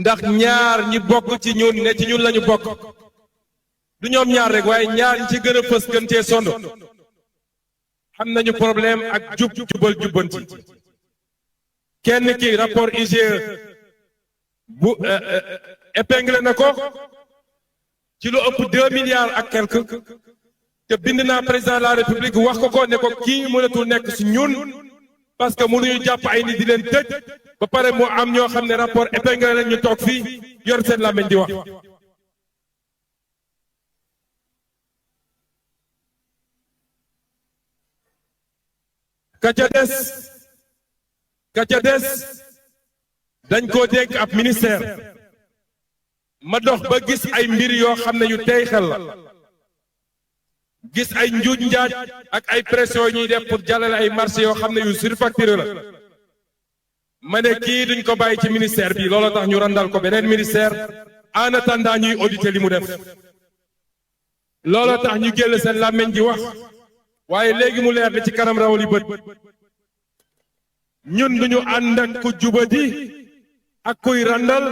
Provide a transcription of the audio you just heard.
ndax ñaar ñi bokk ci ñun ne ci ñun lañu bokk du ñoom ñaar rek waaye ñaar ñi ci gën a fës gën cee sonn xam nañu problème ak jubal jubbanti kenn ki rapport IGE bu épinglé na ko ci lu ëpp 2 milliards ak quelque te bind naa président de la république wax ko ne ko kii mënatul nekk si ñun parce que mënuñu jàpp ay nit di leen tëj ba pare mu am ñoo xam ne rapport épinglé lañ ñu toog fii yor seen làmmiñ di wax. ka ca des dañ koo dénk ab ministère ma dox ba gis ay mbir yoo xam ne yu tey xel la gis ay njuuj njaaj ak ay pression ñuy def pour jàllale ay marché yoo xam ne yu surfacturé la ma ne kii duñ ko bàyyi ci ministère bi looloo tax ñu randal ko beneen ministère en attendant ñuy auditer li mu def looloo tax ñu génn seen làmmiñ di wax waaye léegi mu leer li ci kanam rawali bët ñun duñu ànd ak ku jubadi ak kuy randal